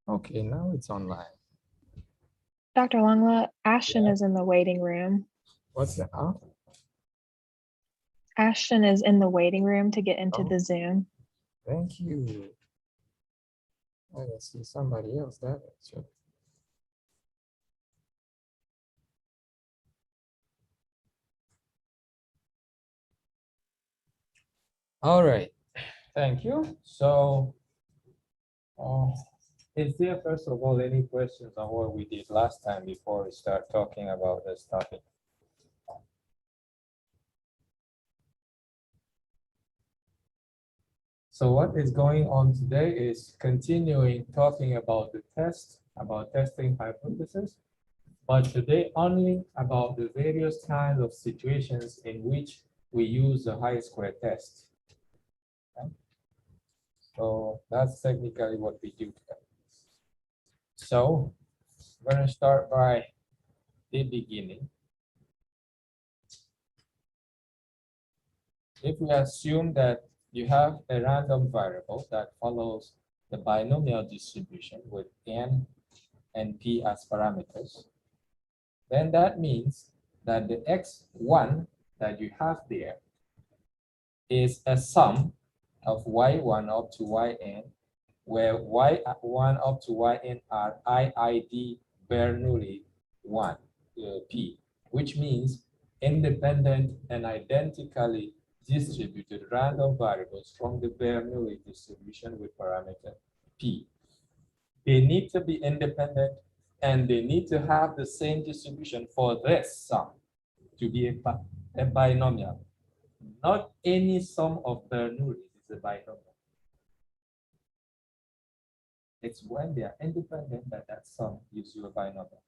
Okay, now it's online. Dr. Longla, Ashton Yeah. is in the waiting room. What's that? Huh? Ashton is in the waiting room to get into Oh, the Zoom. thank you. I can see somebody else that actually. All right, thank you. So, uh, is there first of all any questions on what we did last time before we start talking about this topic? So what is going on today is continuing talking about the test, about testing hypothesis, but today only about the various kinds of situations in which we use the chi-square test. Okay? So that's technically what we do today. So we're going to start by the beginning. If we assume that you have a random variable that follows the binomial distribution with n and p as parameters, then that means that the x1 that you have there is a sum of y1 up to yn, where y1 up to yn are IID Bernoulli 1, p, which means independent and identically distributed random variables from the Bernoulli distribution with parameter p. They need to be independent and they need to have the same distribution for this sum to be a binomial. Not any sum of Bernoulli is a binomial. It's when they are independent that that sum gives you a binomial.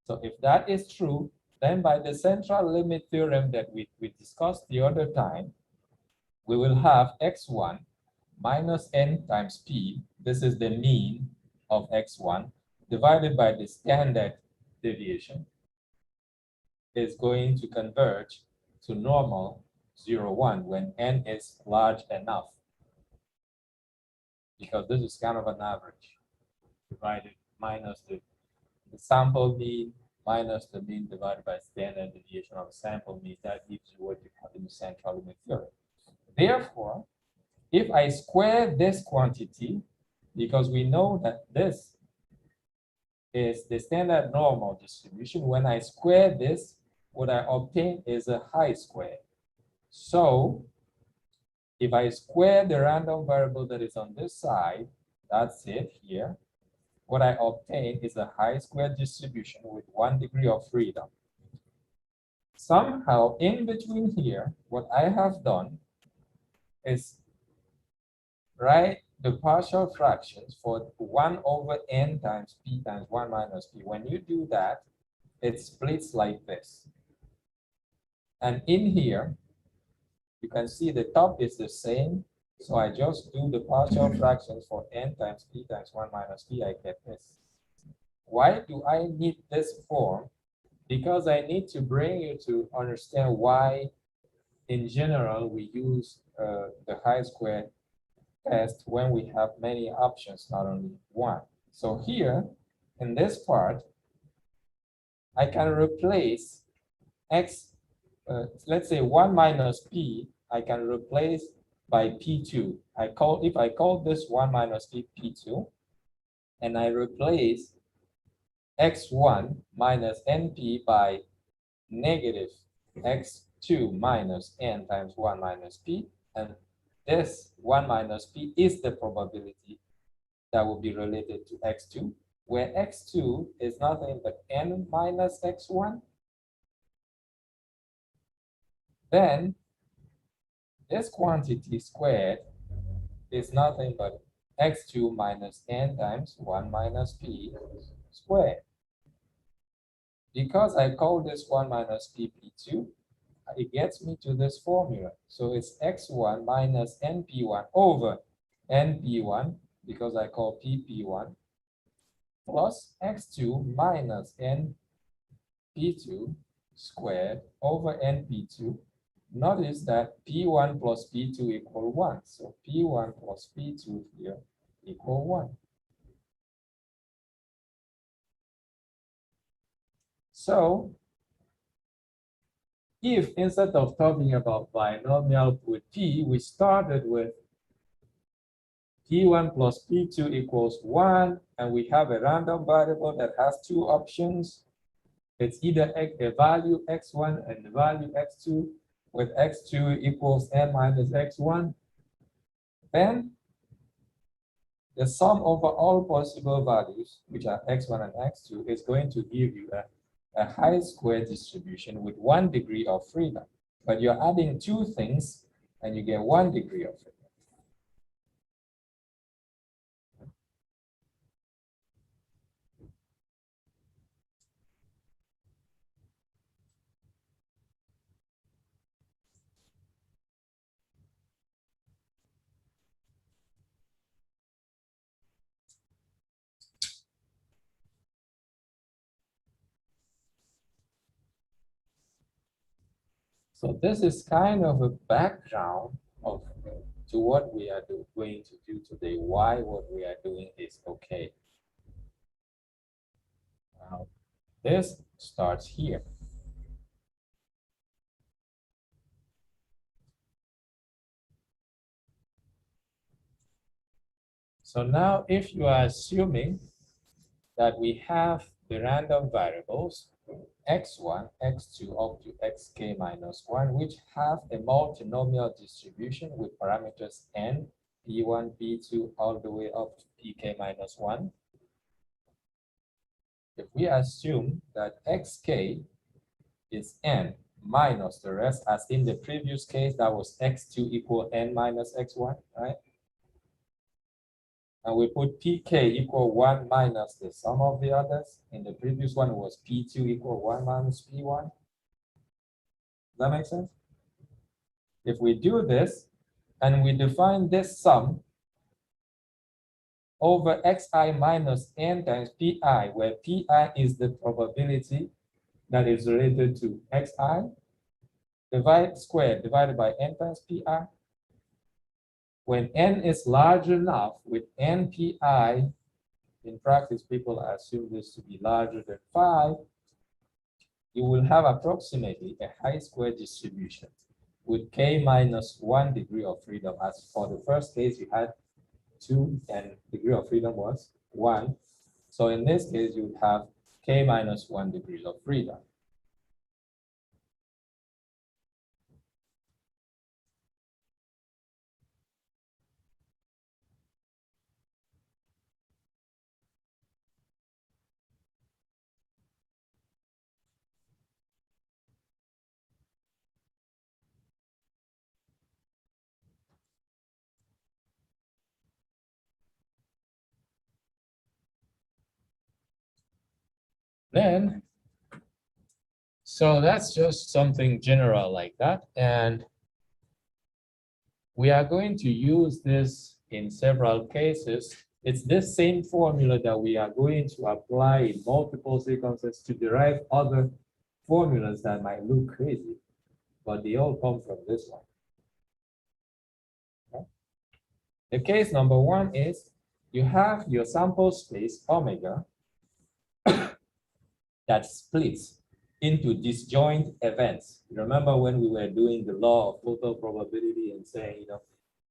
So if that is true, then by the central limit theorem that we discussed the other time, we will have x1 minus n times p, this is the mean of x1, divided by the standard deviation, is going to converge to normal 0, 1 when n is large enough. Because this is kind of an average divided minus the sample mean minus the mean divided by standard deviation of the sample mean. That gives you what you have in the central limit theorem. Therefore, if I square this quantity, because we know that this is the standard normal distribution, when I square this, what I obtain is a chi-square. So if I square the random variable that is on this side, that's it here, what I obtain is a chi-square distribution with 1 degree of freedom. Somehow in between here, what I have done is write the partial fractions for 1 over n times p times 1 minus p. When you do that, it splits like this. And in here, you can see the top is the same. So I just do the partial fractions for n times p times 1 minus p, I get this. Why do I need this form? Because I need to bring you to understand why, in general, we use the chi-square test when we have many options, not only one. So here, in this part, I can replace x, let's say 1 minus p, I can replace by p2. If I call this 1 minus p p2, and I replace x1 minus np by negative x2 minus n times 1 minus p, and this 1 minus p is the probability that will be related to x2, where x2 is nothing but n minus x1. Then this quantity squared is nothing but x2 minus n times 1 minus p squared. Because I call this 1 minus p p2, it gets me to this formula. So it's x1 minus np1 over np1, because I call pp1, plus x2 minus np2 squared over np2. Notice that p1 plus p2 equal 1. So p1 plus p2 here equal 1. So if instead of talking about binomial with P, we started with P1 plus P2 equals 1, and we have a random variable that has two options. It's either a value x1 and the value x2, with x2 equals n minus x1. Then the sum over all possible values, which are x1 and x2, is going to give you a high square distribution with 1 degree of freedom. But you're adding two things, and you get 1 degree of freedom. So this is kind of a background of to what we are going to do today, why what we are doing is okay. Now, this starts here. So now if you are assuming that we have the random variables x1, x2 up to xk minus 1, which have a multinomial distribution with parameters n, p1, p2, all the way up to pk minus 1. If we assume that xk is n minus the rest, as in the previous case, that was x2 equal n minus x1, right? And we put pk equal 1 minus the sum of the others. In the previous one, it was p2 equal 1 minus p1. Does that make sense? If we do this, and we define this sum over xi minus n times pi, where pi is the probability that is related to xi, squared divided by n times pi. When n is large enough with npi, in practice, people assume this to be larger than 5, you will have approximately a high square distribution with k minus 1 degree of freedom. As for the first case, you had 2 and degree of freedom was 1. So in this case, you would have k minus 1 degrees of freedom. Then, so that's just something general like that. And we are going to use this in several cases. It's this same formula that we are going to apply in multiple sequences to derive other formulas that might look crazy, but they all come from this one. Okay? The case number 1 is you have your sample space omega that splits into disjoint events. Remember when we were doing the law of total probability and saying,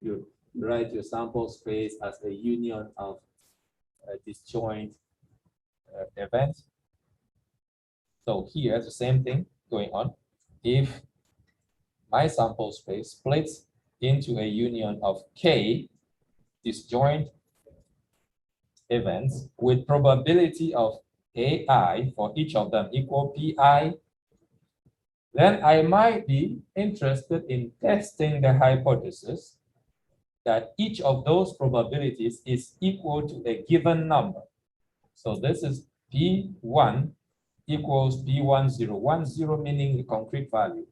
you write your sample space as a union of disjoint events. So here, the same thing going on. If my sample space splits into a union of k disjoint events with probability of ai for each of them equal pi, then I might be interested in testing the hypothesis that each of those probabilities is equal to a given number. So this is P1 equals P10, 10 meaning a concrete value.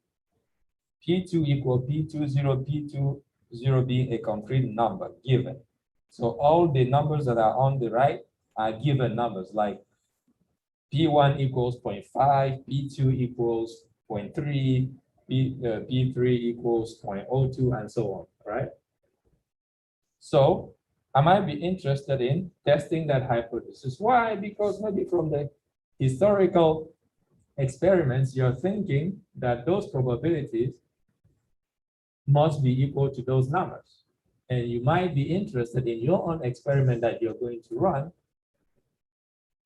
P2 equal P20, P20 being a concrete number given. So all the numbers that are on the right are given numbers, like P1 equals 0.5, P2 equals 0.3, P3 equals 0.02, and so on, right? So I might be interested in testing that hypothesis. Why? Because maybe from the historical experiments, you're thinking that those probabilities must be equal to those numbers. And you might be interested in your own experiment that you're going to run,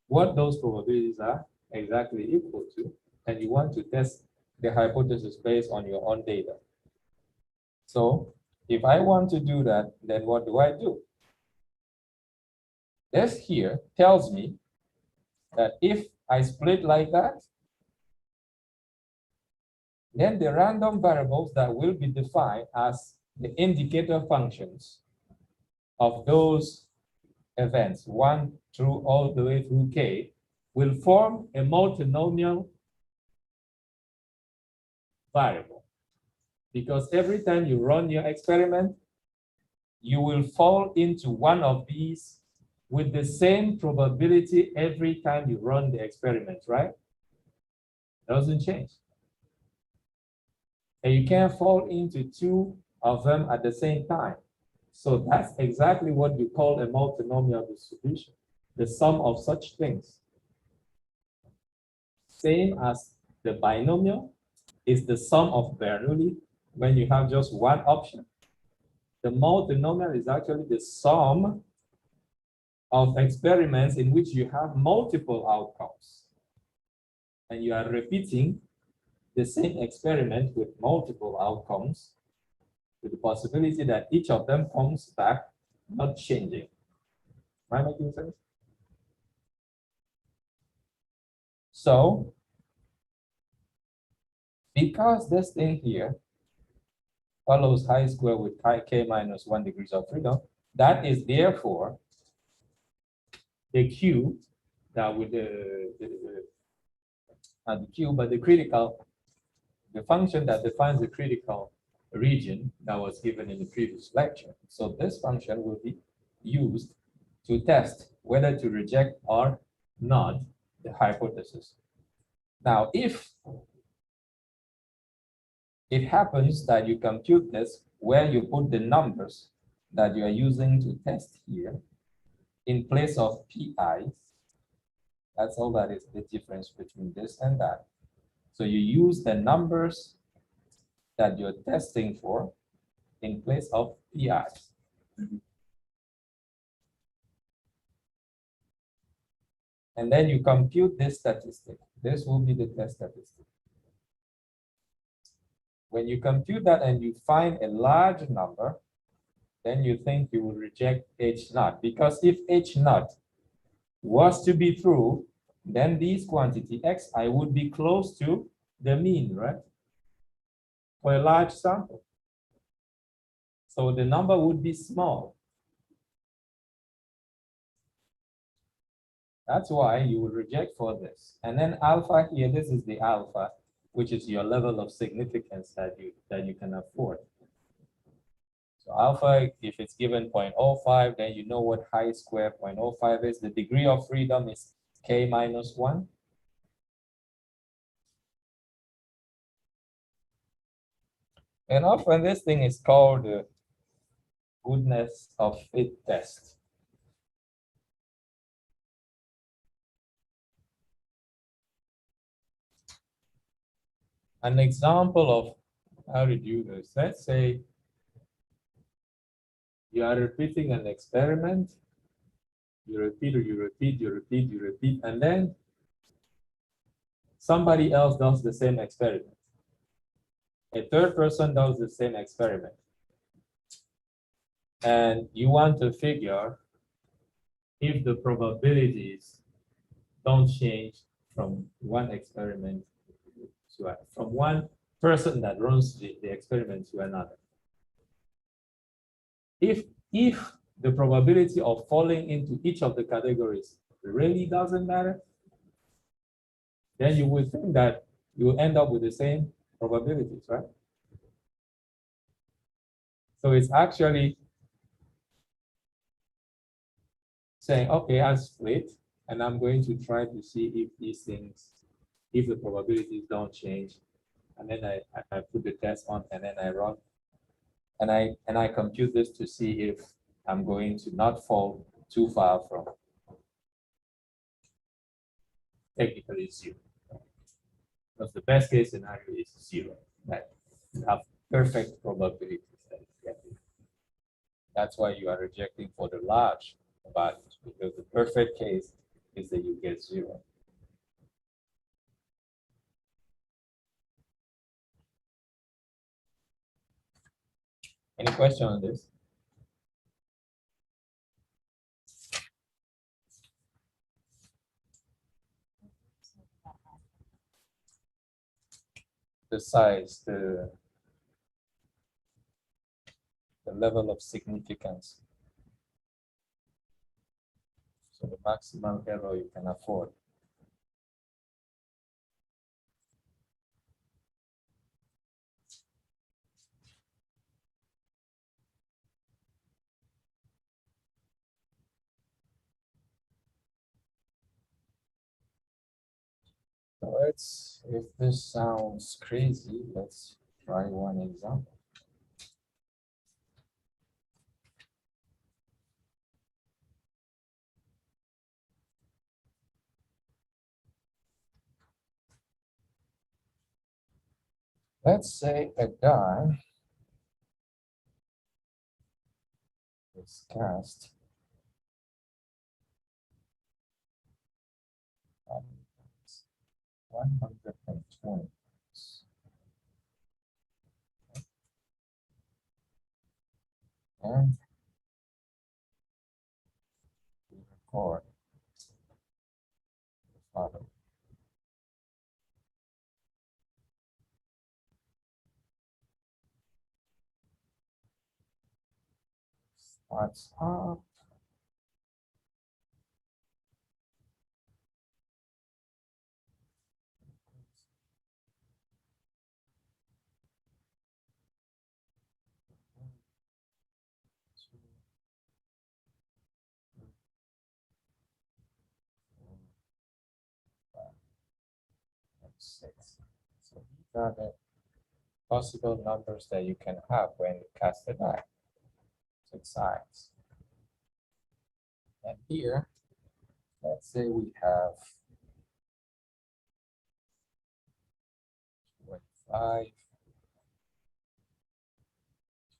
what those probabilities are exactly equal to, and you want to test the hypothesis based on your own data. So if I want to do that, then what do? This here tells me that if I split like that, then the random variables that will be defined as the indicator functions of those events, 1 through all the way through k, will form a multinomial variable. Because every time you run your experiment, you will fall into one of these with the same probability every time you run the experiment, right? Doesn't change. And you can't fall into two of them at the same time. So that's exactly what you call a multinomial distribution, the sum of such things. Same as the binomial is the sum of Bernoulli when you have just one option. The multinomial is actually the sum of experiments in which you have multiple outcomes. And you are repeating the same experiment with multiple outcomes, with the possibility that each of them comes back not changing. Am I making sense? So, because this thing here follows high square with k minus 1 degrees of freedom, that is therefore the Q that with not the Q, but the critical, the function that defines the critical region that was given in the previous lecture. So this function will be used to test whether to reject or not the hypothesis. Now, if it happens that you compute this where you put the numbers that you are using to test here in place of PIs, that's all that is the difference between this and that. So you use the numbers that you're testing for in place of PIs. And then you compute this statistic. This will be the test statistic. When you compute that and you find a large number, then you think you will reject H naught. Because if H naught was to be true, then this quantity Xi would be close to the mean, right? For a large sample. So the number would be small. That's why you will reject for this. And then alpha here, this is the alpha, which is your level of significance that you can afford. So alpha, if it's given 0.05, then you know what high square 0.05 is. The degree of freedom is k minus 1. And often this thing is called the goodness of fit test. An example of how to do this. Let's say you are repeating an experiment. You repeat, and then somebody else does the same experiment. A third person does the same experiment. And you want to figure if the probabilities don't change from one experiment to from one person that runs the experiment to another. If the probability of falling into each of the categories really doesn't matter, then you would think that you will end up with the same probabilities, right? So it's actually saying, okay, I split, and I'm going to try to see if these things, if the probabilities don't change, and then I put the test on, and then I run, and I compute this to see if I'm going to not fall too far from technically zero. Because the best case scenario is 0, that you have perfect probabilities that you get it. That's why you are rejecting for the large values, because the perfect case is that you get 0. Any question on this? The size, the level of significance. So the maximum error you can afford. So let's, if this sounds crazy, let's try one example. Let's say a die is cast 120. And we record the following. Starts up. Six. So these are the possible numbers that you can have when you cast a die. 6 sides. And here, let's say we have 25,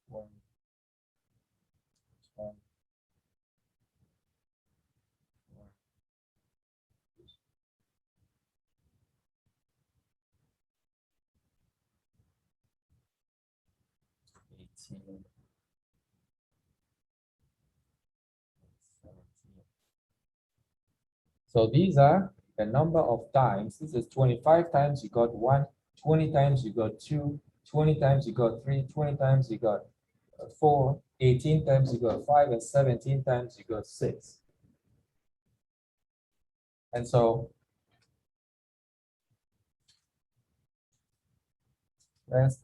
20, 20, 18, 17. So these are the number of times. This is 25 times you got 1, 20 times you got 2, 20 times you got 3, 20 times you got 4, 18 times you got 5, and 17 times you got 6. And so let's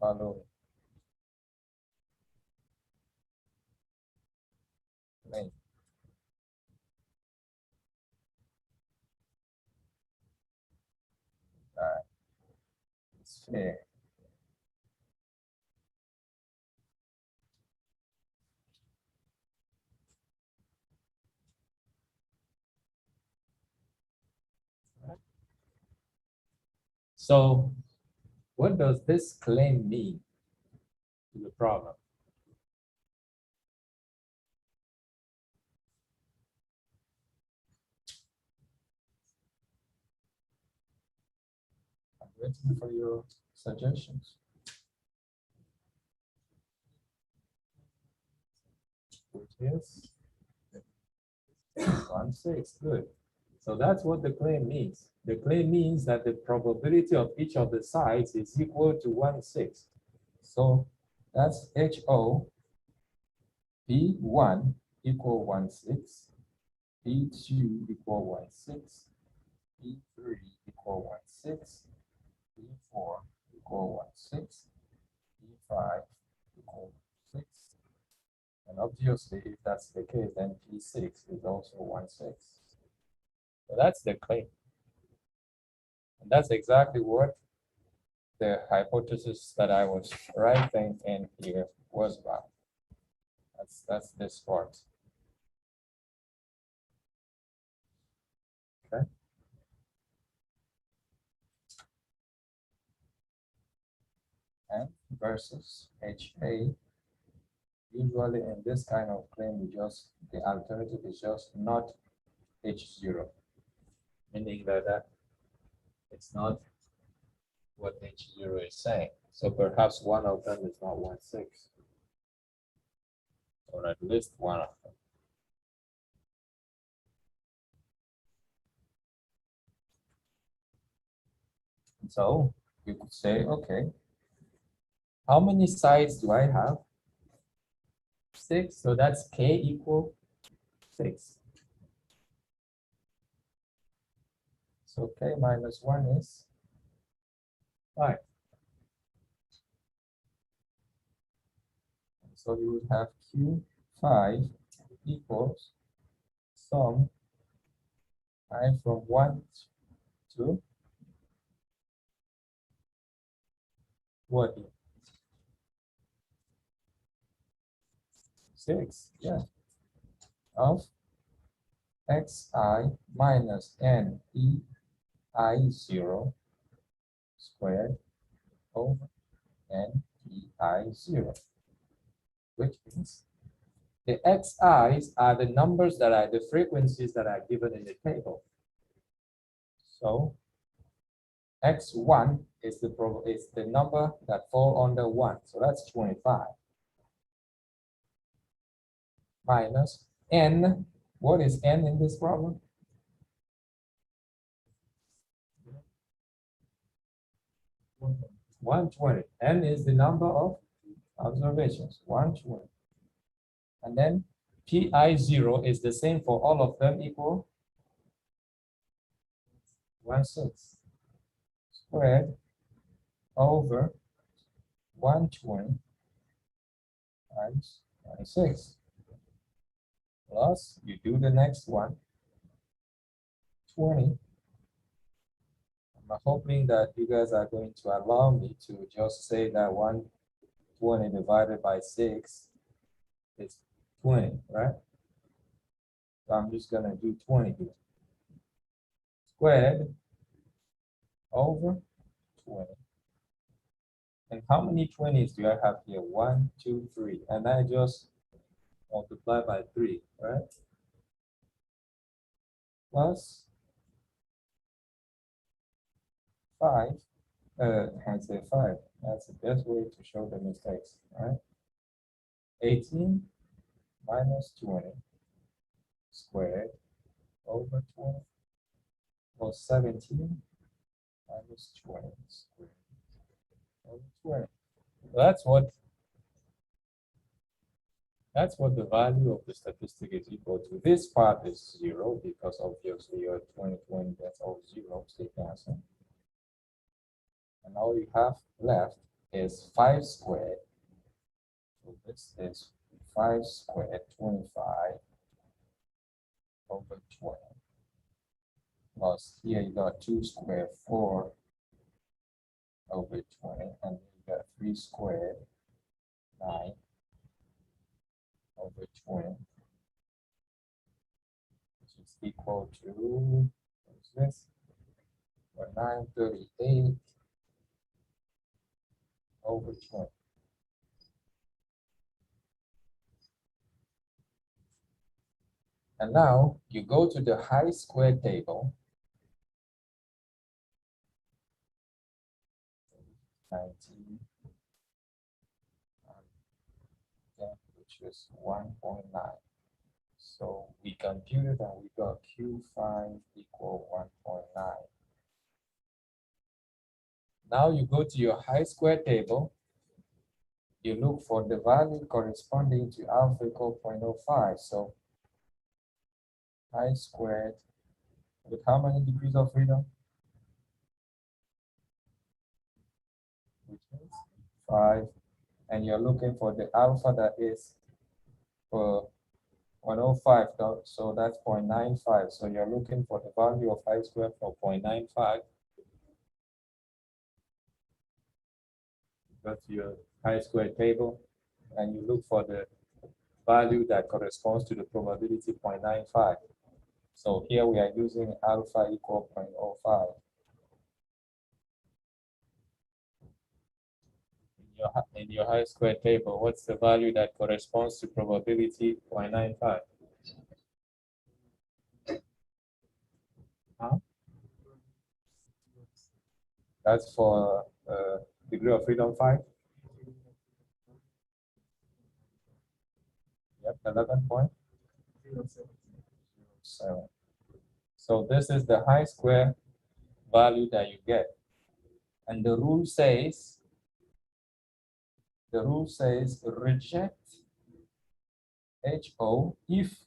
follow. Right. It's fair. So what does this claim mean to the problem? I'm waiting for your suggestions. Which is 1/6. Good. So that's what the claim means. The claim means that the probability of each of the sides is equal to 1/6. So that's HO P1 equal 1/6, P2 equal 1/6, P3 equal 1/6, P4 equal 1/6, P5 equal 6. And obviously, if that's the case, then P6 is also 1/6. So that's the claim. And that's exactly what the hypothesis that I was writing in here was about. That's this part. Okay. N versus HA. Usually in this kind of claim, the alternative is just not H0, meaning that it's not what H0 is saying. So perhaps one of them is not 1/6, or at least one of them. So you could say, okay, how many sides do I have? 6, so that's K equal 6. So K minus 1 is 5. So you would have Q5 equals sum I from 1 to what? 6, yeah, of xi minus n e I0 squared over n e I0, which means the xi's are the numbers that are the frequencies that are given in the table. So x1 is the number that fall under 1, so that's 25. Minus n, what is n in this problem? 120. N is the number of observations, 120. And then pi0 is the same for all of them, equal 1/6 squared over 120 times 26. Plus, you do the next one, 20. I'm hoping that you guys are going to allow me to just say that 120 divided by 6 is 20, right? So I'm just gonna do 20 here. Squared over 20. And how many 20s do I have here? 1, 2, 3. And I just multiply by 3, right? Plus 5. I say 5. That's the best way to show the mistakes, right? 18 minus 20 squared over 20 plus 17 minus 20 squared over 20. That's what the value of the statistic is equal to. This part is 0 because obviously your 2020, that's all 0, so cancel. And all you have left is 5 squared. So this is 5 squared, 25 over 20. Plus here you got 2 squared, 4 over 20. And you got 3 squared, 9 over 20. Which is equal to, what is this? 938 over 20. And now you go to the high square table. 19, which is 1.9. So we computed and we got Q5 equal 1.9. Now you go to your high square table. You look for the value corresponding to alpha equal 0.05. So I squared with how many degrees of freedom? Which means 5. And you're looking for the alpha that is for 105, so that's 0.95. So you're looking for the value of I squared for 0.95. Go to your chi-square table and you look for the value that corresponds to the probability 0.95. So here we are using alpha equal 0.05. in your high square table, what's the value that corresponds to probability 0.95? Huh? That's for degree of freedom 5. Yep, 11.07. So this is the high square value that you get. And the rule says reject HO if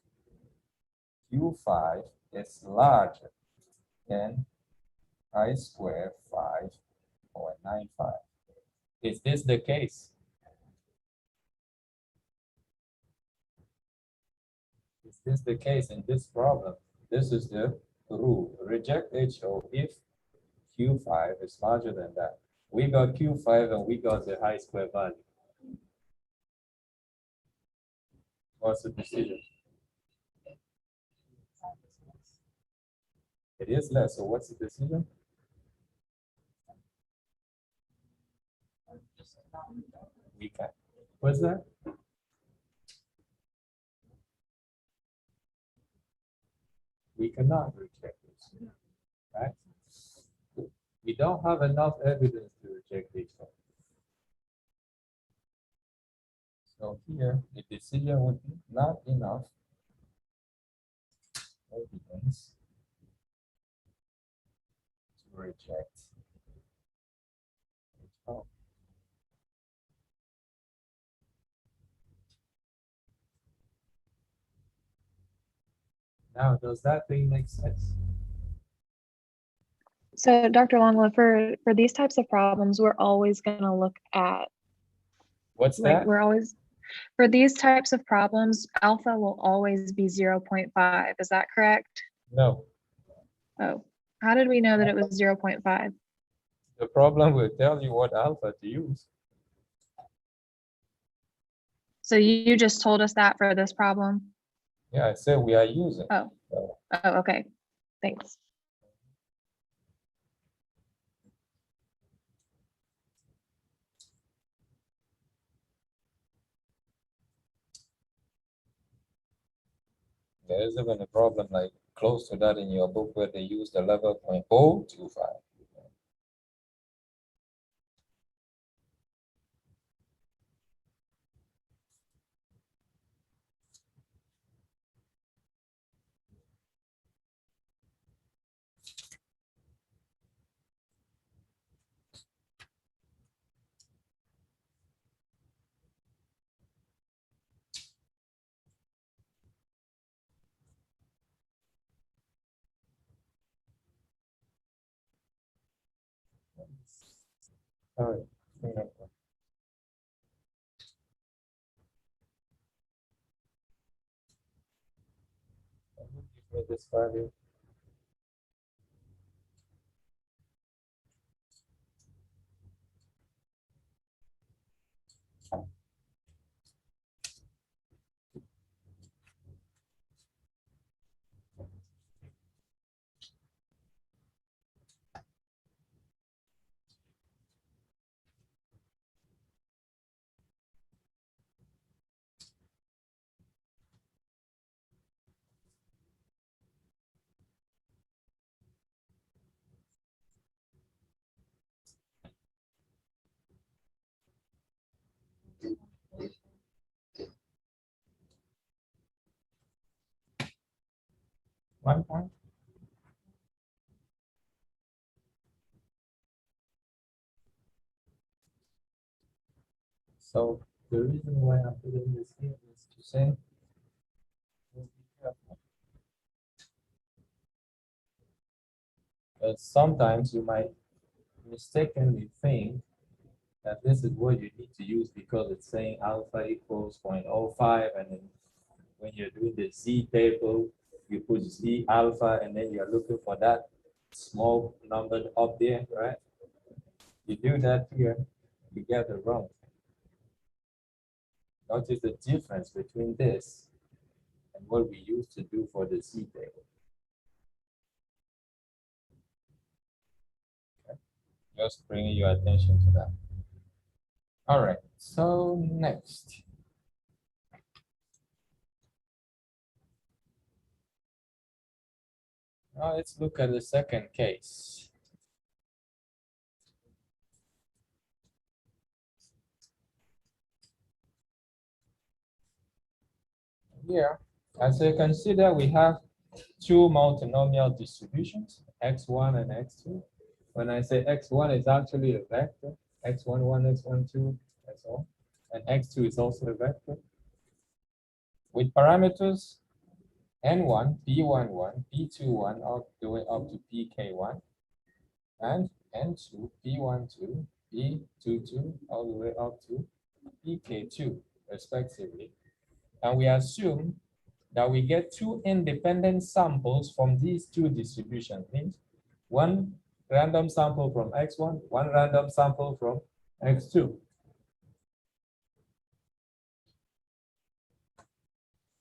Q5 is larger than I square 5.95. Is this the case? Is this the case in this problem? This is the rule. Reject HO if Q5 is larger than that. We got Q5 and we got the high square value. What's the decision? It is less, so what's the decision? We can. What's that? We cannot reject this, right? We don't have enough evidence to reject this one. So here, the decision would be not enough evidence to reject. Oh. Now, does that thing make sense? So Dr. Longla, for these types of problems, we're always going to look at, What's like, that? for these types of problems, alpha will always be 0.5. Is that correct? No. Oh, how did we know that it was 0.5? The problem will tell you what alpha to use. So you just told us that for this problem? Yeah, I said we are using. Oh, okay. Thanks. There is even a problem like close to that in your book where they use the level 0.025. All right. Give me this value. One point. So the reason why I'm putting this here is to say, be careful. Because sometimes you might mistakenly think that this is what you need to use because it's saying alpha equals 0.05, and then when you're doing the Z table, you put Z alpha, and then you're looking for that small number up there, right? You do that here, you get it wrong. Notice the difference between this and what we used to do for the Z table. Okay. Just bringing your attention to that. All right, so next. Now let's look at the second case. Here, as you consider, we have two multinomial distributions, x1 and x2. When I say x1 is actually a vector, x11, x12, and so on. And x2 is also a vector. With parameters n1, p11, p21, all the way up to pk1, and n2, p12, p22, all the way up to pk2, respectively. And we assume that we get two independent samples from these two distributions, means one random sample from x1, one random sample from x2.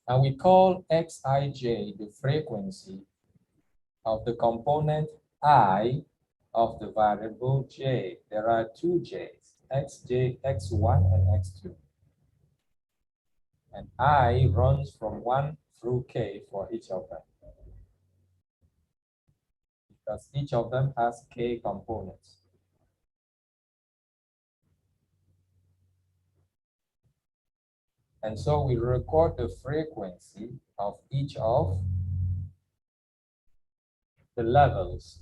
And we call xij the frequency of the component I of the variable j. There are two j's, xj, x1 and x2. And I runs from 1 through k for each of them, because each of them has k components. And so we record the frequency of each of the levels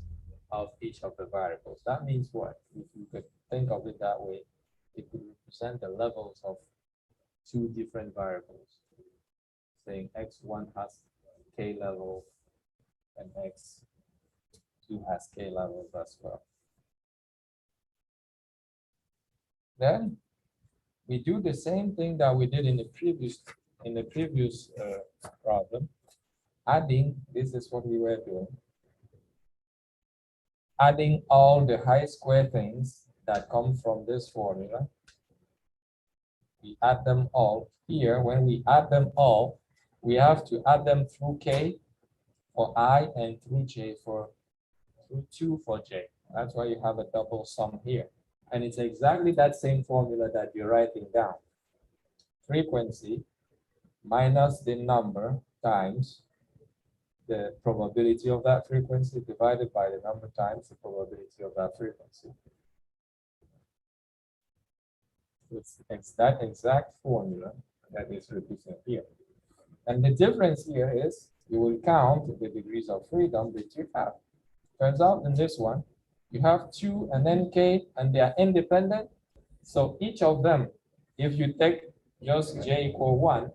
of each of the variables. That means what? If you could think of it that way, it could represent the levels of two different variables, saying x1 has k level and x2 has k levels as well. Then we do the same thing that we did in the previous problem. Adding, this is what we were doing. Adding all the high square things that come from this formula. We add them all. Here, when we add them all, we have to add them through k for I and through j through 2 for j. That's why you have a double sum here. And it's exactly that same formula that you're writing down. Frequency minus the number times the probability of that frequency divided by the number times the probability of that frequency. It's that exact formula that is represented here. And the difference here is you will count the degrees of freedom that you have. Turns out in this one, you have 2 and then k, and they are independent. So each of them, if you take just j equal 1,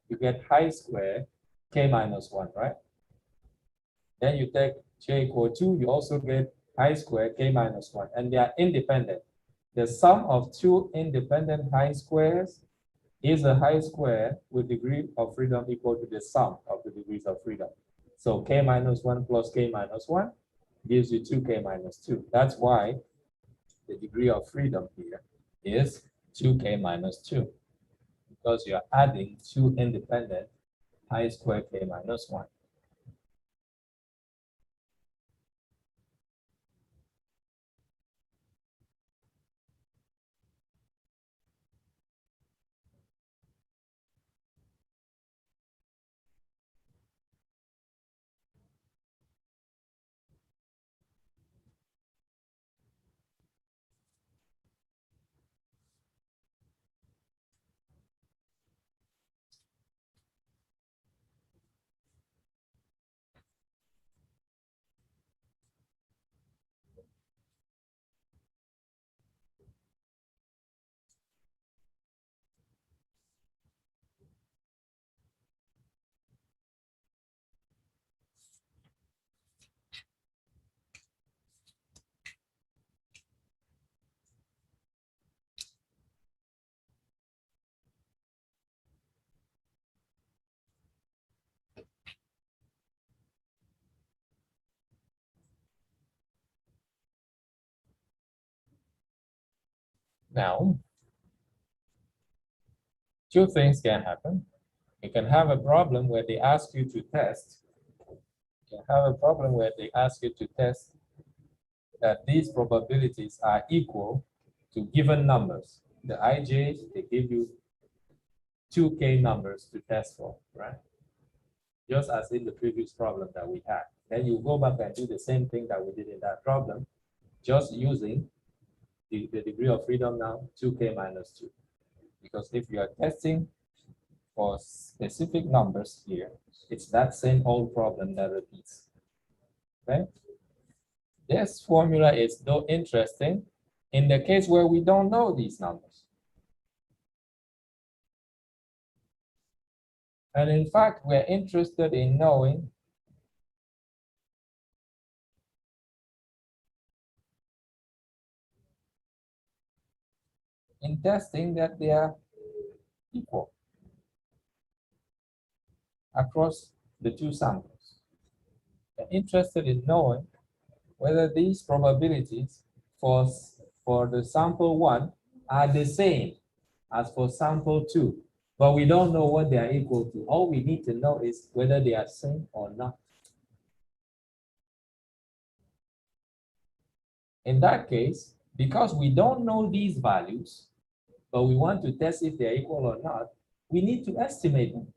you get high square k minus 1, right? Then you take j equal 2, you also get high square k minus 1, and they are independent. The sum of two independent high squares is a high square with degree of freedom equal to the sum of the degrees of freedom. So k minus 1 plus k minus 1 gives you 2k minus 2. That's why the degree of freedom here is 2k minus 2, because you're adding two independent high square k minus 1. Now, two things can happen. You can have a problem where they ask you to test. You can have a problem where they ask you to test that these probabilities are equal to given numbers. the IJs, they give you 2K numbers to test for, right? Just as in the previous problem that we had. Then you go back and do the same thing that we did in that problem, just using the degree of freedom now, 2K minus 2. Because if you are testing for specific numbers here, it's that same old problem that repeats. Okay? This formula is though interesting in the case where we don't know these numbers. And in fact, we're interested in knowing in testing that they are equal across the two samples. We're interested in knowing whether these probabilities for the sample 1 are the same as for sample 2, but we don't know what they are equal to. All we need to know is whether they are same or not. In that case, because we don't know these values, but we want to test if they're equal or not, we need to estimate them.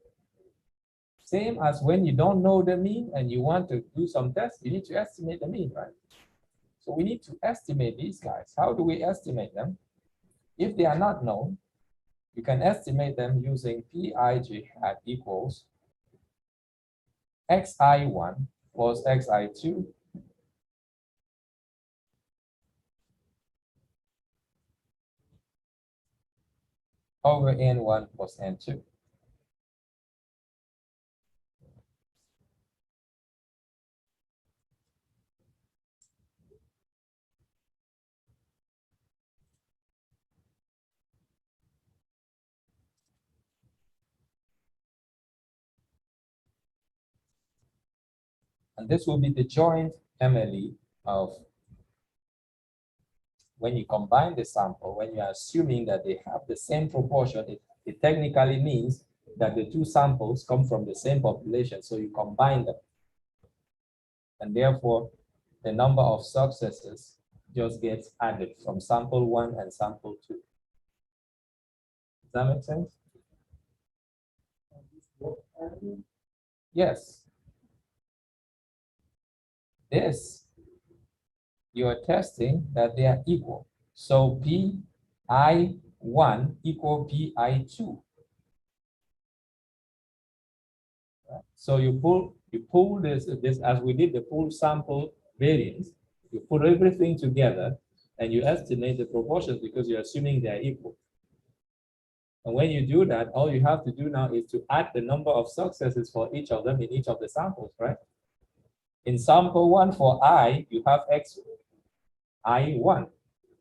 Same as when you don't know the mean and you want to do some tests, you need to estimate the mean, right? So we need to estimate these guys. How do we estimate them? If they are not known, you can estimate them using Pij hat equals xi1 plus xi2 over n1 plus n2. And this will be the joint MLE of when you combine the sample, when you are assuming that they have the same proportion, it technically means that the two samples come from the same population, so you combine them. And therefore, the number of successes just gets added from sample 1 and sample 2. Does that make sense? Yes. This, you are testing that they are equal. So Pi1 equal Pi2. Right? So you pull this as we did the pool sample variance, you put everything together and you estimate the proportions because you're assuming they're equal. And when you do that, all you have to do now is to add the number of successes for each of them in each of the samples, right? In sample 1 for I, you have xi1.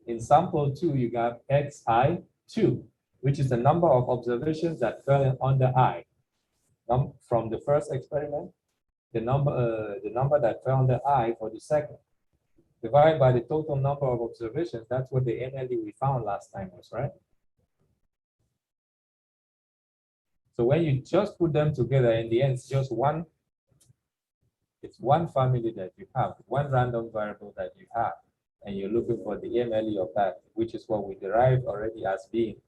In sample 2, you have xi2, which is the number of observations that fell under I. From the first experiment, the number that fell under I for the second, divided by the total number of observations. That's what the MLE we found last time was, right? So when you just put them together, in the end, it's just one. It's one family that you have, one random variable that you have, and you're looking for the MLE of that, which is what we derived already as being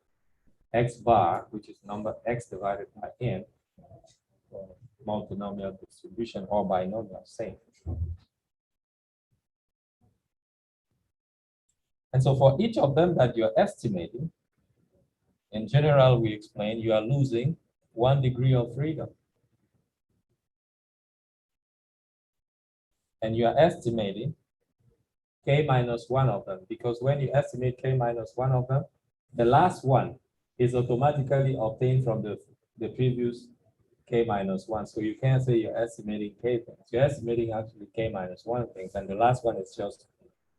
x bar, which is number x divided by n, multinomial distribution or binomial, same. And so for each of them that you're estimating, in general, we explain you are losing 1 degree of freedom. And you are estimating k minus 1 of them, because when you estimate k minus 1 of them, the last one is automatically obtained from the previous k minus 1. So you can't say you're estimating k things. You're estimating actually k minus 1 things, and the last one is just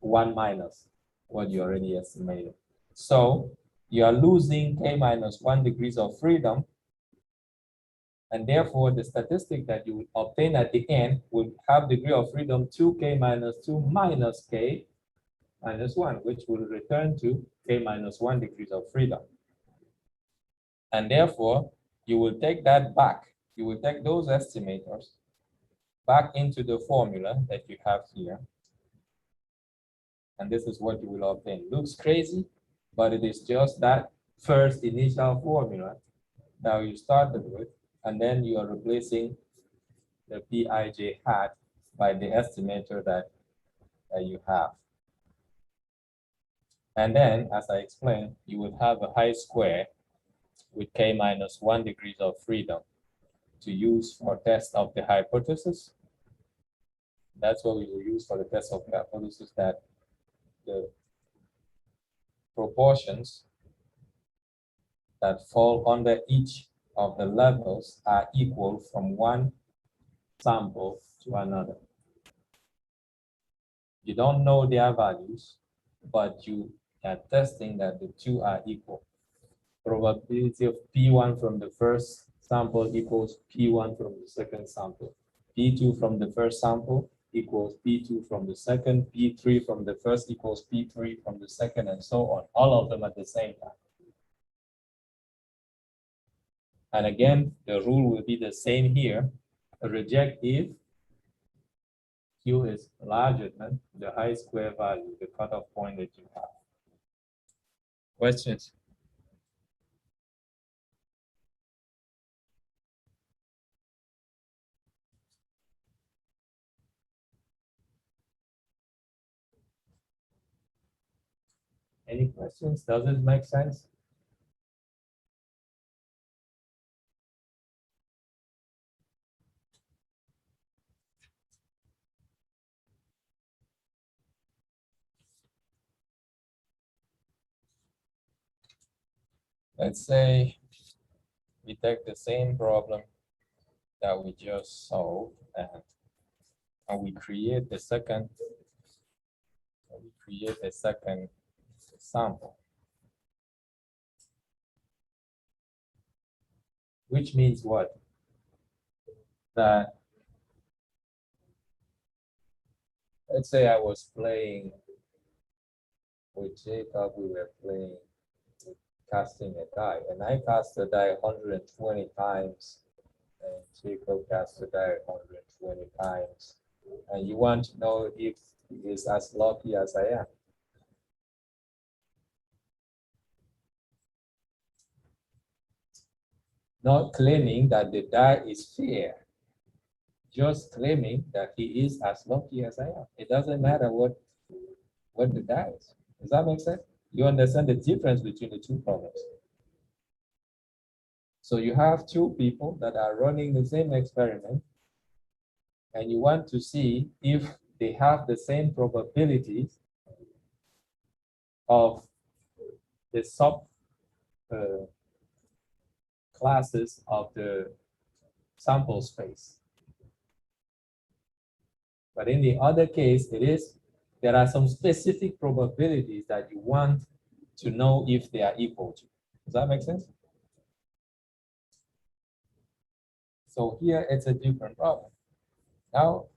1 minus what you already estimated. So you are losing k minus 1 degrees of freedom, and therefore the statistic that you will obtain at the end will have degree of freedom 2k minus 2 minus k minus 1, which will return to k minus 1 degrees of freedom. And therefore, you will take that back. You will take those estimators back into the formula that you have here. And this is what you will obtain. Looks crazy, but it is just that first initial formula that you started with, and then you are replacing the Pij hat by the estimator that you have. And then, as I explained, you would have a high square with k minus 1 degrees of freedom to use for test of the hypothesis. That's what we will use for the test of the hypothesis, that the proportions that fall under each of the levels are equal from one sample to another. You don't know their values, but you are testing that the two are equal. Probability of P1 from the first sample equals P1 from the second sample. P2 from the first sample equals P2 from the second. P3 from the first equals P3 from the second, and so on. All of them at the same time. And again, the rule will be the same here. Reject if Q is larger than the high square value, the cutoff point that you have. Questions? Any questions? Does it make sense? Let's say we take the same problem that we just solved and we create the second sample, which means what? That let's say I was playing with Jacob, we were playing with casting a die, and I cast the die 120 times, and Jacob cast the die 120 times, and you want to know if he is as lucky as I am. Not claiming that the die is fair, just claiming that he is as lucky as I am. It doesn't matter what the die is. Does that make sense? You understand the difference between the two problems? So you have two people that are running the same experiment, and you want to see if they have the same probabilities of the sub classes of the sample space. But in the other case, there are some specific probabilities that you want to know if they are equal to. Does that make sense? So here it's a different problem. Now,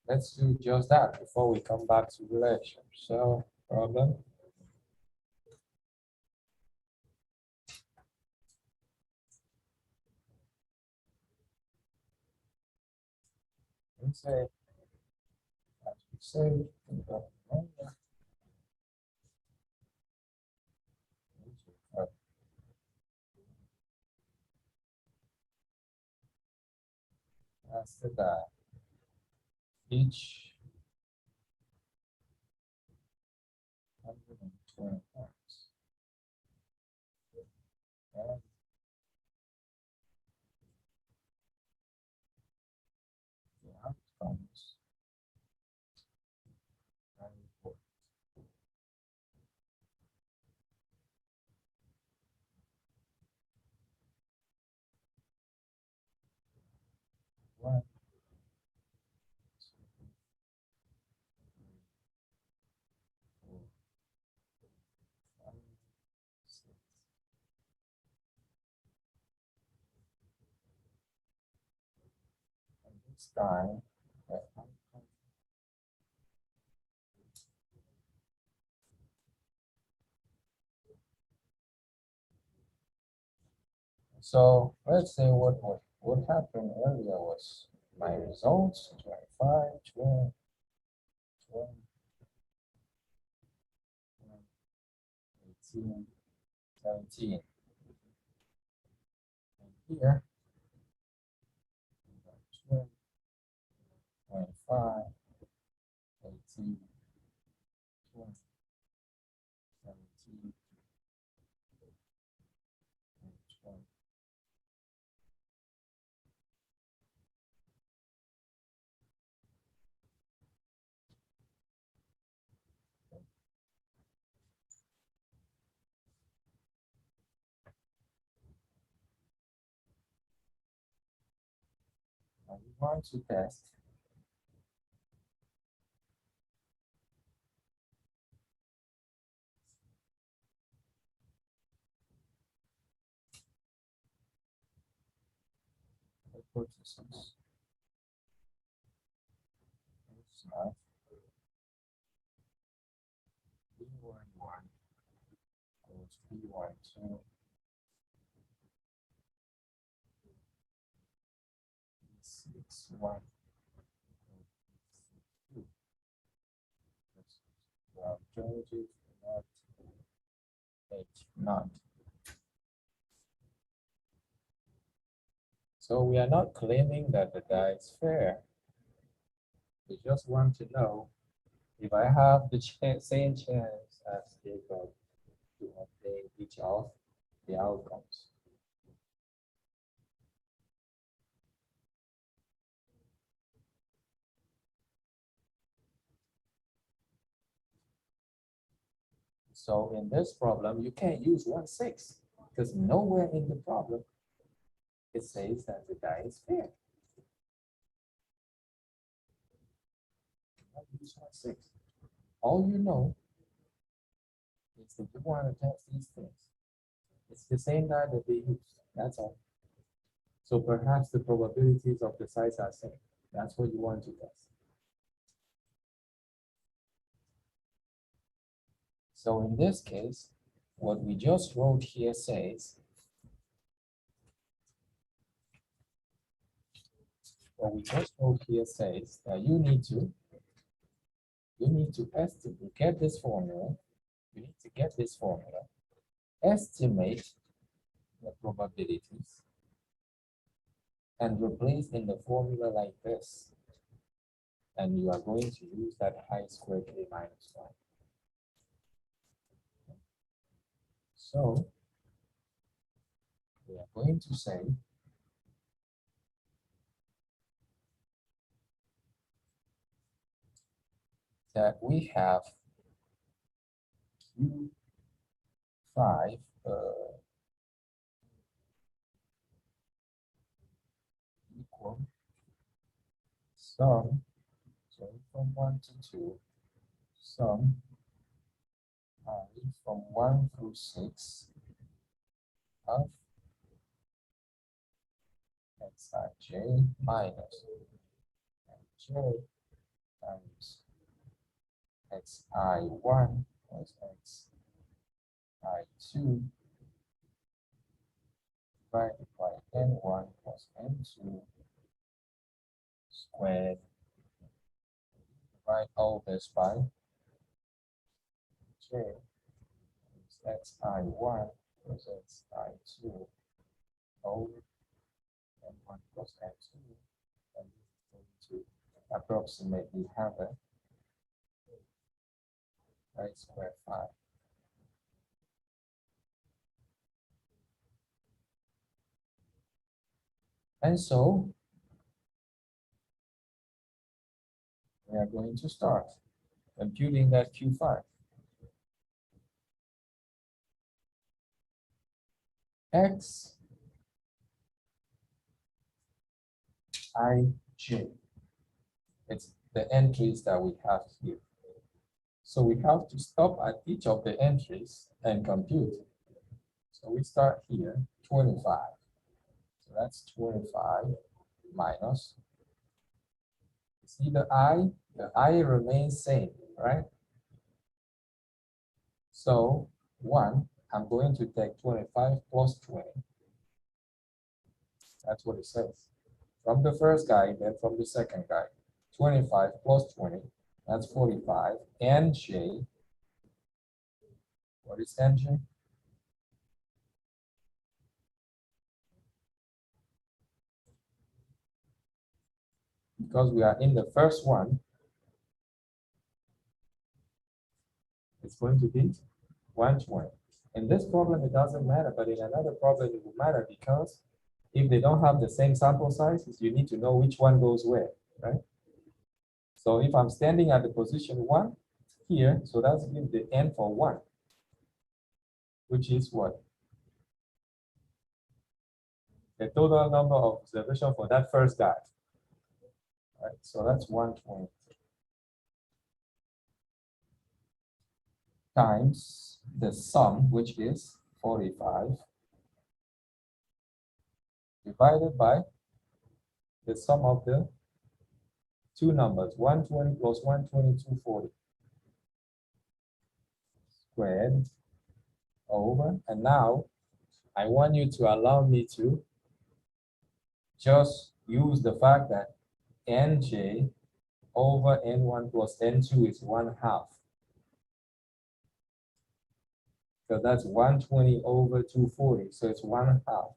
let's do just that before we come back to the lecture. So, problem. Let's say, after that, each 120 times. And the outcomes are equal. One, two, three, 4, 5, 6. And this time, the outcome. So let's say what happened earlier was my results 25, 12, 12, 12, 18, 18, 17. And here, 20, 25, 18, 20, 17, and 20. Now we want to test hypothesis. It's not B11 equals B12 B61 equals B62. Well, George not H not. So we are not claiming that the die is fair. We just want to know if I have the same chance as Jacob to obtain each of the outcomes. So in this problem, you can't use 1/6 because nowhere in the problem it says that the die is fair. Use 1/6. All you know is that you want to test these things. It's the same die that they use. That's all. So perhaps the probabilities of the size are same. That's what you want to test. So in this case, what we just wrote here says, what we just wrote here says that you need to estimate, get this formula. You need to get this formula, estimate the probabilities, and replace in the formula like this. And you are going to use that I squared k minus 1. So we are going to say that we have Q5 equal sum, so from 1 to 2, sum I from 1 through 6 of xij minus j times xi1 plus xi2 divided by n1 plus n2 squared. Divide all this by j is xi1 plus xi2 over n1 plus n2, and this is going to approximately have a I squared 5. And so we are going to start computing that Q5. X ij. It's the entries that we have here. So we have to stop at each of the entries and compute. So we start here, 25. So that's 25 minus. You see the I remains same, right? So 1, I'm going to take 25 plus 20. That's what it says. From the first guy, then from the second guy. 25 plus 20, that's 45. And j What is NJ? Because we are in the first one, it's going to be 120. In this problem, it doesn't matter, but in another problem, it will matter because if they don't have the same sample sizes, you need to know which one goes where, right? So if I'm standing at the position 1 here, so that's give the n for 1, which is what? The total number of observations for that first guy. Right, so that's 120 times the sum, which is 45, divided by the sum of the two numbers, 120 plus 120, 240, squared over. And now I want you to allow me to just use the fact that nj over n1 plus n2 is 1/2. So that's 120 over 240. So it's 1/2.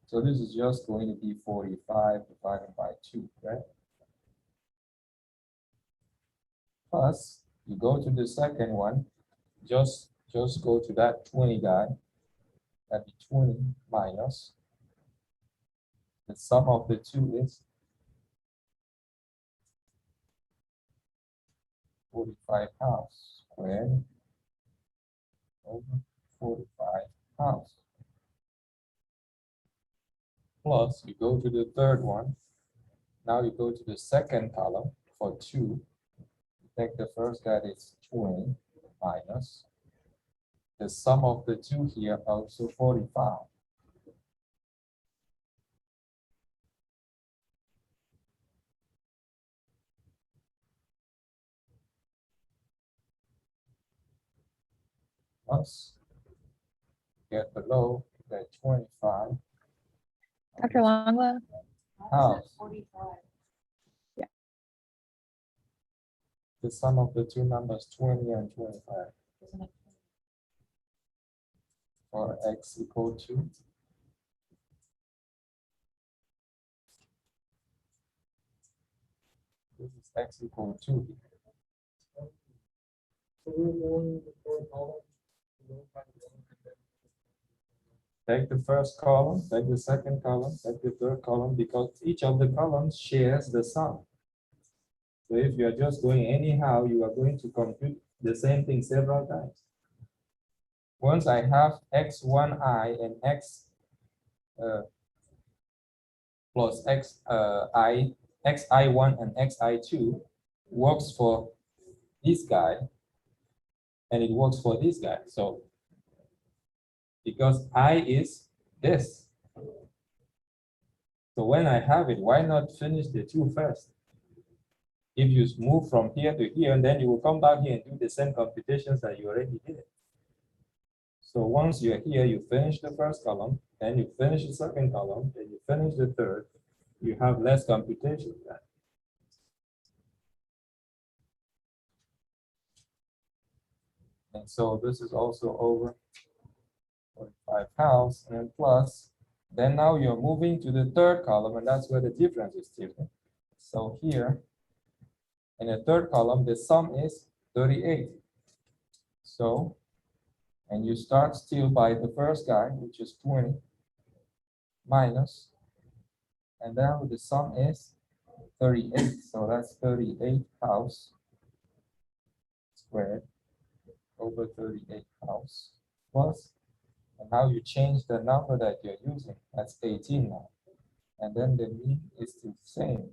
So this is just going to be 45 divided by 2, right? Plus, you go to the second one, just go to that 20 guy. That'd be 20 minus the sum of the two is 45 halves squared over 45 halves. Plus, you go to the third one. Now you go to the second column for 2. You take the first guy is 20 minus the sum of the two here, also 45. Plus, get below that 25. Dr. Longwell? Halves. 45. Yeah. The sum of the two numbers, 20 and 25. Isn't it? For x equal to this is x equal to. Take the first column, take the second column, take the third column, because each of the columns shares the sum. So if you are just going anyhow, you are going to compute the same thing several times. Once I have x1i and x plus xi1 and xi2 works for this guy, and it works for this guy. So because I is this. So when I have it, why not finish the two first? If you move from here to here, and then you will come back here and do the same computations that you already did. So once you're here, you finish the first column, then you finish the second column, then you finish the third, you have less computation. And so this is also over 45 halves, and then plus, then now you're moving to the third column, and that's where the difference is different. So here, in the third column, the sum is 38. So, and you start still by the first guy, which is 20, minus, and then the sum is 38. So that's 38 halves squared over 38 halves plus, and now you change the number that you're using. That's 18 now. And then the mean is still the same.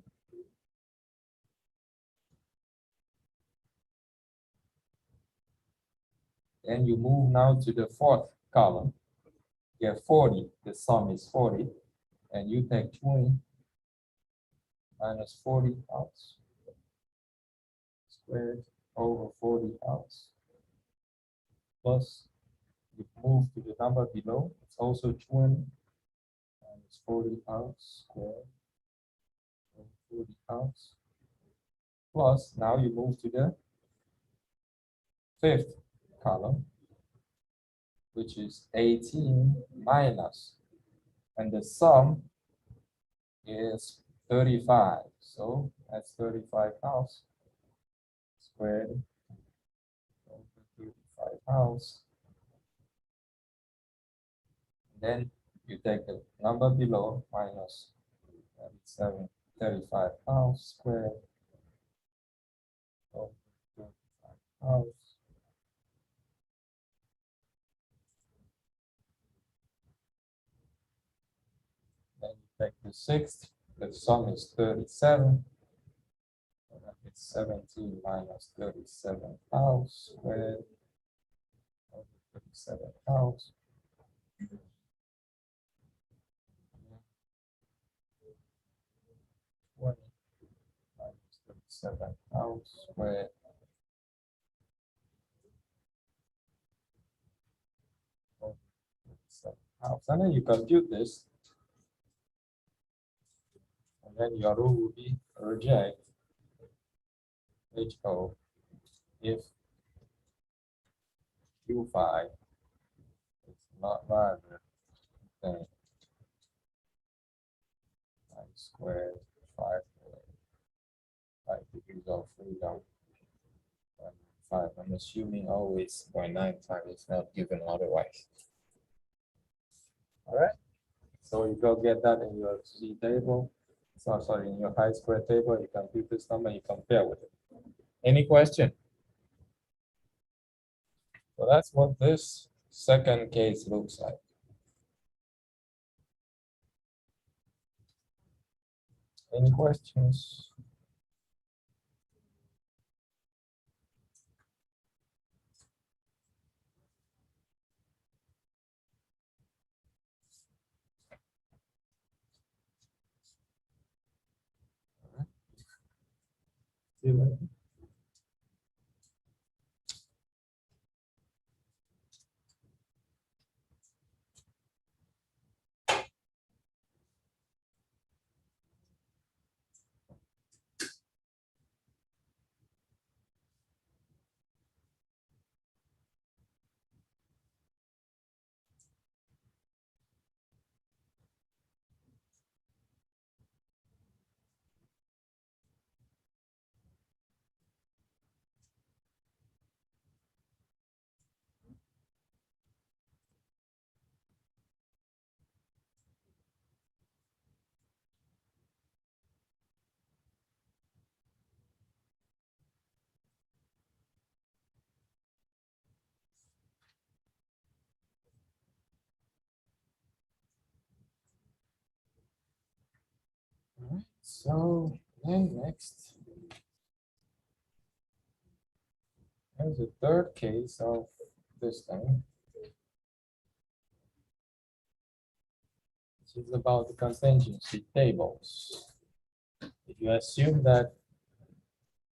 Then you move now to the fourth column. You have 40, the sum is 40, and you take 20 minus 40 halves squared over 40 halves. Plus, you move to the number below, it's also 20 minus 40 halves squared over 40 halves. Plus, now you move to the fifth column. which is 18 minus, and the sum is 35. So that's 35 house squared over 35 house. Then you take the number below minus 35 house squared over 35 house. Then you take the sixth, the sum is 37. So that is 17 minus 37 house squared over 37 house. 20 minus 37 house squared over 37 house. And then you compute this, and then your rule will be reject HO if Q5 is not larger than I squared 5 degrees of freedom. 5. I'm assuming always 0.95 is not given otherwise. All right. So you go get that in your Z table. So sorry, in your chi-square table, you compute this number, you compare with it. Any question? So that's what this second case looks like. Any questions? See you later. All right. So then next, there's a third case of this thing. This is about the contingency tables. If you assume that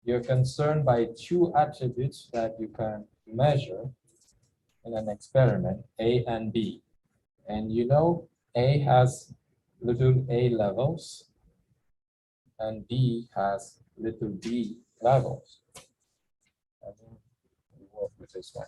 you're concerned by two attributes that you can measure in an experiment, A and B, and you know A has little a levels and B has little b levels. And then we work with this one.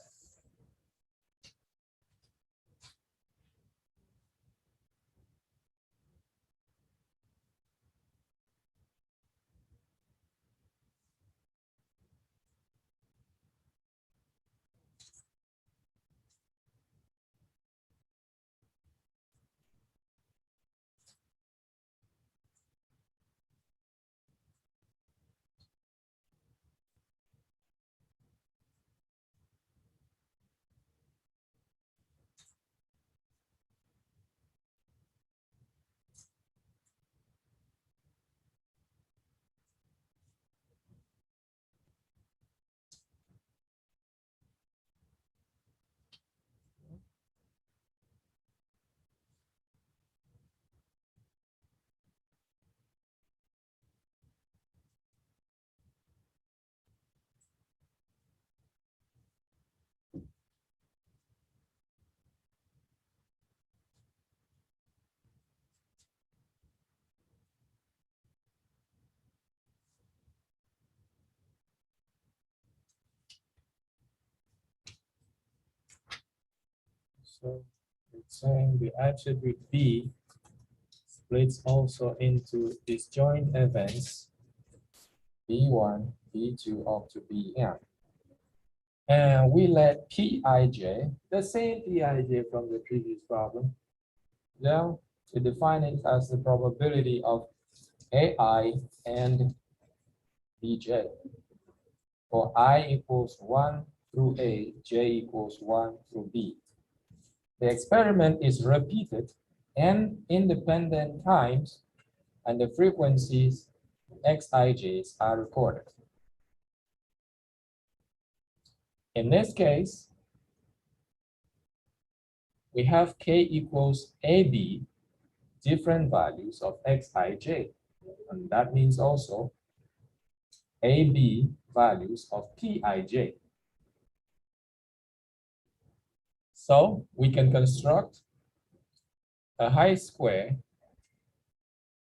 So it's saying the attribute B splits also into disjoint events B1, B2 up to Bn. And we let Pij, the same Pij from the previous problem, now we define it as the probability of Ai and Bj. For I equals 1 through A, J equals 1 through B. The experiment is repeated n independent times, and the frequencies Xij's are recorded. In this case, we have K equals AB, different values of Xij. And that means also AB values of Pij. So we can construct a high square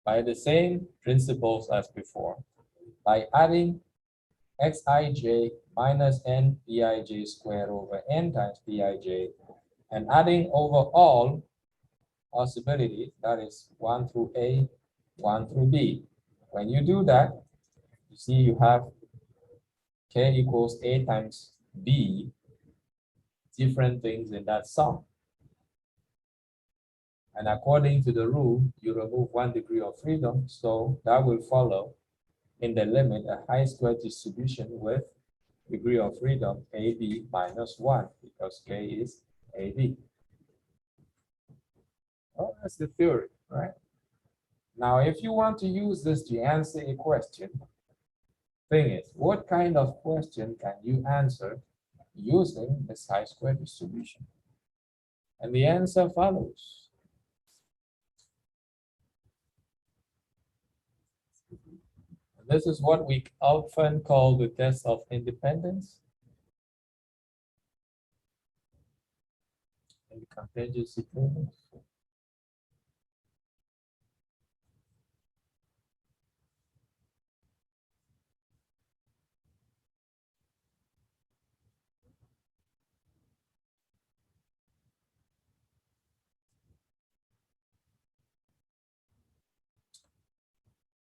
by the same principles as before, by adding Xij minus n Pij squared over n times Pij, and adding over all possibilities, that is 1 through A, 1 through B. When you do that, you see you have K equals A times B, different things in that sum. And according to the rule, you remove 1 degree of freedom, so that will follow in the limit a high square distribution with degree of freedom AB minus 1, because K is AB. Oh, that's the theory, right? Now, if you want to use this to answer a question, thing is, what kind of question can you answer using this high square distribution? And the answer follows. This is what we often call the test of independence in the contingency tables.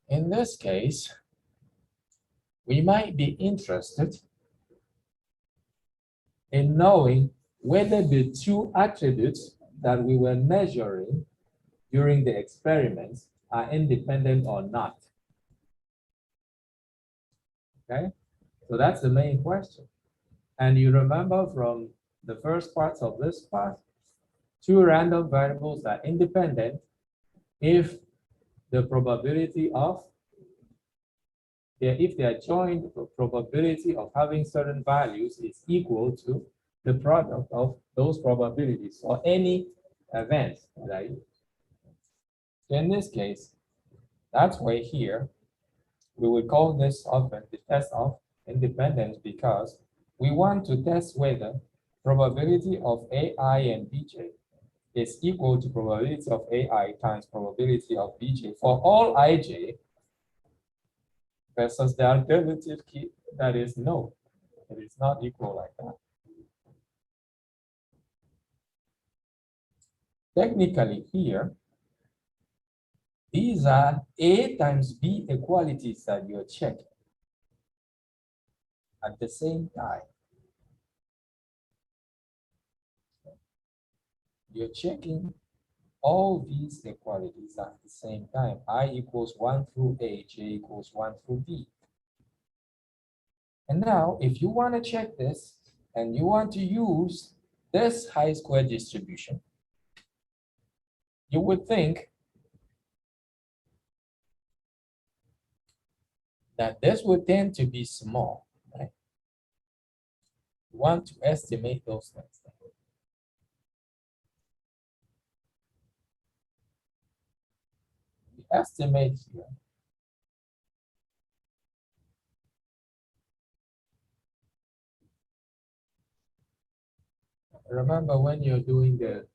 In this case, we might be interested in knowing whether the two attributes that we were measuring during the experiments are independent or not. Okay, so that's the main question. And you remember from the first parts of this part, two random variables are independent if the probability of, if their joint probability of having certain values is equal to the product of those probabilities or any event, right? In this case, that's why here we will call this often the test of independence, because we want to test whether probability of AI and Bj is equal to probability of AI times probability of Bj for all Ij versus the alternative key that is no, it is not equal like that. Technically here, these are A times B equalities that you're checking at the same time. You're checking all these equalities at the same time. I equals 1 through A, J equals 1 through B. And now, if you want to check this and you want to use this high square distribution, you would think that this would tend to be small, right? You want to estimate those things. The estimate here remember, when you're doing the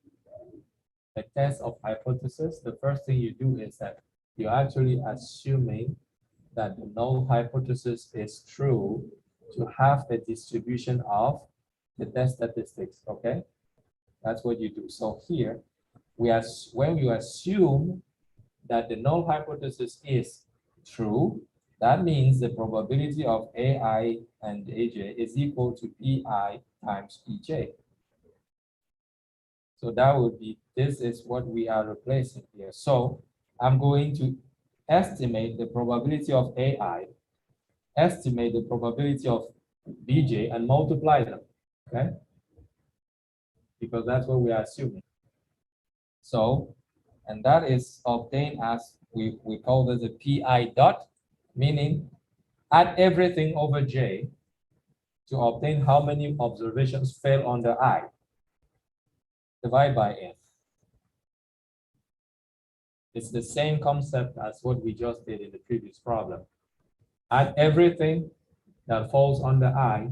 test of hypothesis, the first thing you do is that you're actually assuming that the null hypothesis is true to have the distribution of the test statistics, okay? That's what you do. So here, when you assume that the null hypothesis is true, that means the probability of AI and AJ is equal to PI times PJ. So that would be, this is what we are replacing here. So I'm going to estimate the probability of AI, estimate the probability of BJ, and multiply them, okay? Because that's what we are assuming. So, and that is obtained as, we call this a PI dot, meaning add everything over J to obtain how many observations fell under I. Divide by N. It's the same concept as what we just did in the previous problem. Add everything that falls under I,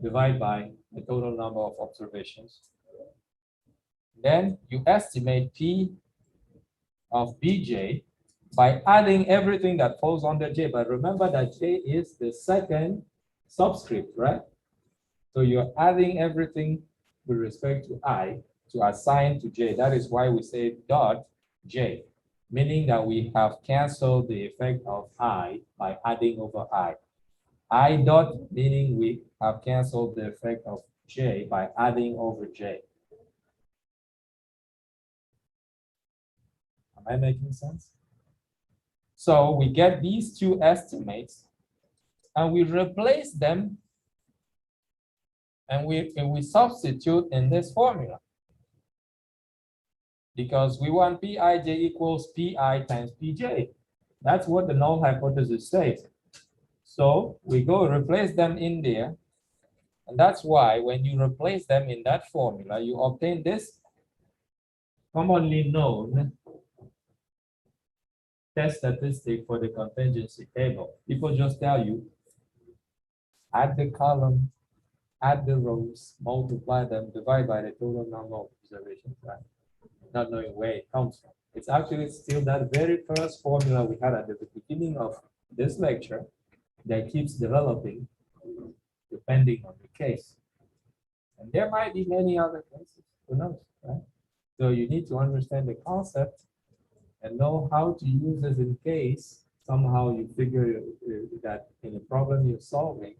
divide by the total number of observations. Then you estimate P of Bj by adding everything that falls under J. But remember that J is the second subscript, right? So you're adding everything with respect to I to assign to J. That is why we say dot J, meaning that we have canceled the effect of I by adding over I dot, meaning we have canceled the effect of J by adding over J. Am I making sense? So we get these two estimates and we replace them and we substitute in this formula. Because we want Pij equals Pi times Pj. That's what the null hypothesis says. So we go replace them in there. And that's why when you replace them in that formula, you obtain this commonly known test statistic for the contingency table. People just tell you, add the column, add the rows, multiply them, divide by the total number of observations, right? Not knowing where it comes from. It's actually still that very first formula we had at the beginning of this lecture that keeps developing depending on the case. And there might be many other cases, who knows, right? So you need to understand the concept and know how to use this in case somehow you figure that in a problem you're solving,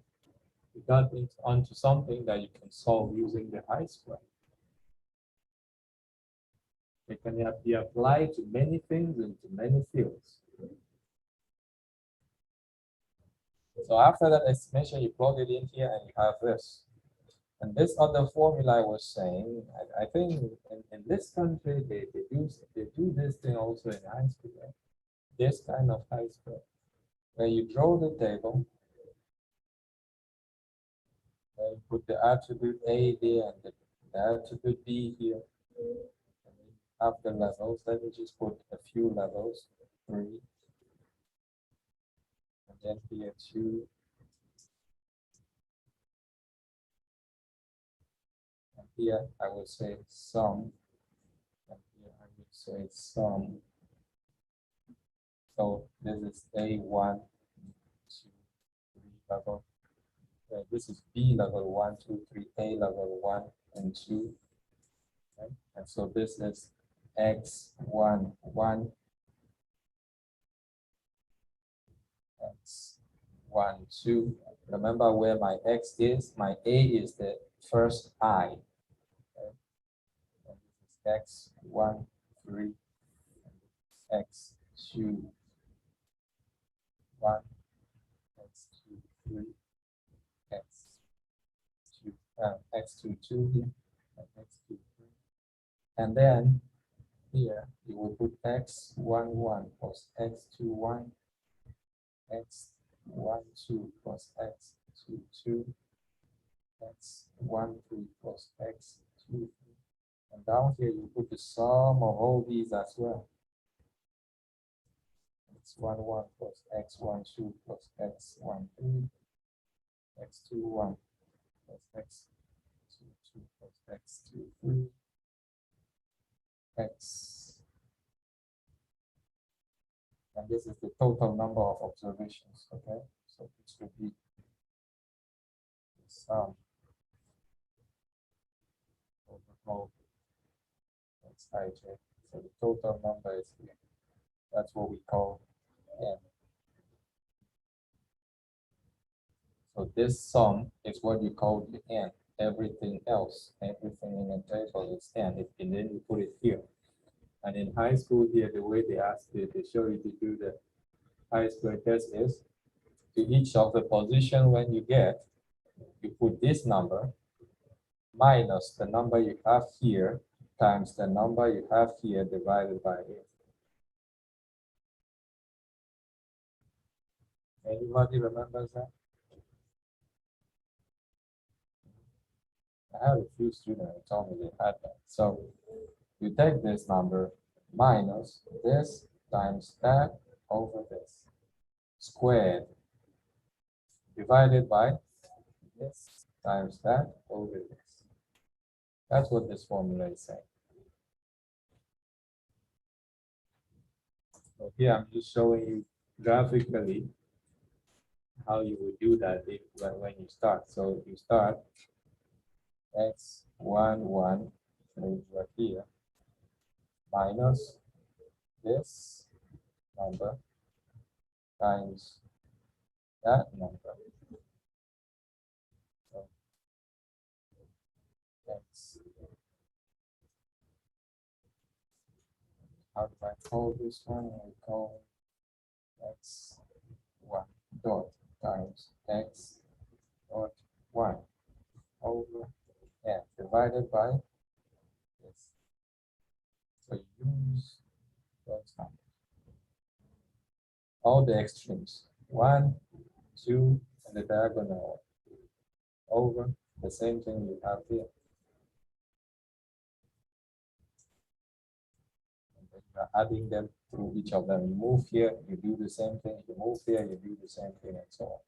you got onto something that you can solve using the chi-square. It can be applied to many things and to many fields. So after that estimation, you plug it in here and you have this. And this other formula I was saying, I think in this country, they do this thing also in high school, right? This kind of high school, where you draw the table, and you put the attribute A there and the attribute B here. And you have the levels. Let me just put a few levels, 3. And then here 2. And here I will say sum. And here I will say sum. So this is A1, 2, 3 level. This is B level 1, 2, 3, A level 1 and 2. Okay? And so this is X1, 1, X1, 2. Remember where my X is? My A is the first I. Okay? And this is X1, 3, X2, 1, X2, 3, X2, 2 here, and X2, 3. And then here you will put X1, 1 plus X2, 1, X1, 2 plus X2, 2, X1, 3 plus X2, 3. And down here you put the sum of all these as well. X1, 1 plus X1, 2 plus X1, 3, X2, 1 plus X2, 2 plus X2, 3, X. And this is the total number of observations, okay? So this would be the sum of the whole iterate. So the total number is here. That's what we call n. So this sum is what you call the n. Everything else, everything in the table is n, and then you put it here. And in high school here, the way they ask you, they show you to do the chi-square test is to each of the position when you get, you put this number minus the number you have here times the number you have here divided by it. Anybody remembers that? I had a few students who told me they had that. So you take this number minus this times that over this squared divided by this times that over this. That's what this formula is saying. So here I'm just showing you graphically how you would do that when you start. So you start x1, 1, so right here, minus this number times that number. So x, how do I call this one? I call x1 dot times x dot 1 over n divided by this. So use those numbers. All the extremes, 1, 2, and the diagonal over the same thing you have here. And then you're adding them through each of them. You move here, you do the same thing. You move here, you do the same thing, and so on.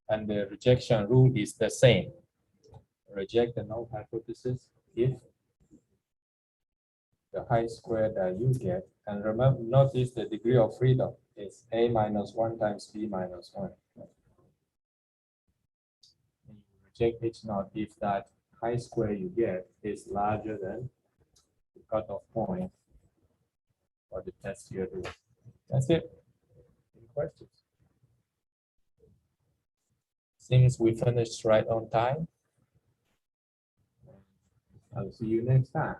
And the rejection rule is the same. Reject the null hypothesis if the high square that you get, and remember, notice the degree of freedom is a minus 1 times b minus 1. And you reject h naught if that high square you get is larger than the cutoff point for the test you're doing. That's it. Any questions? Seems we finished right on time. I'll see you next time.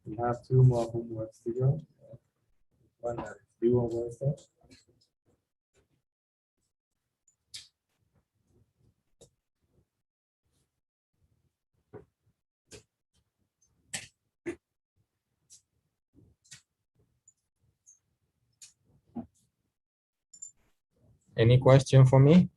We have 2 more homeworks to go. One that is due on Wednesday. Any question for me?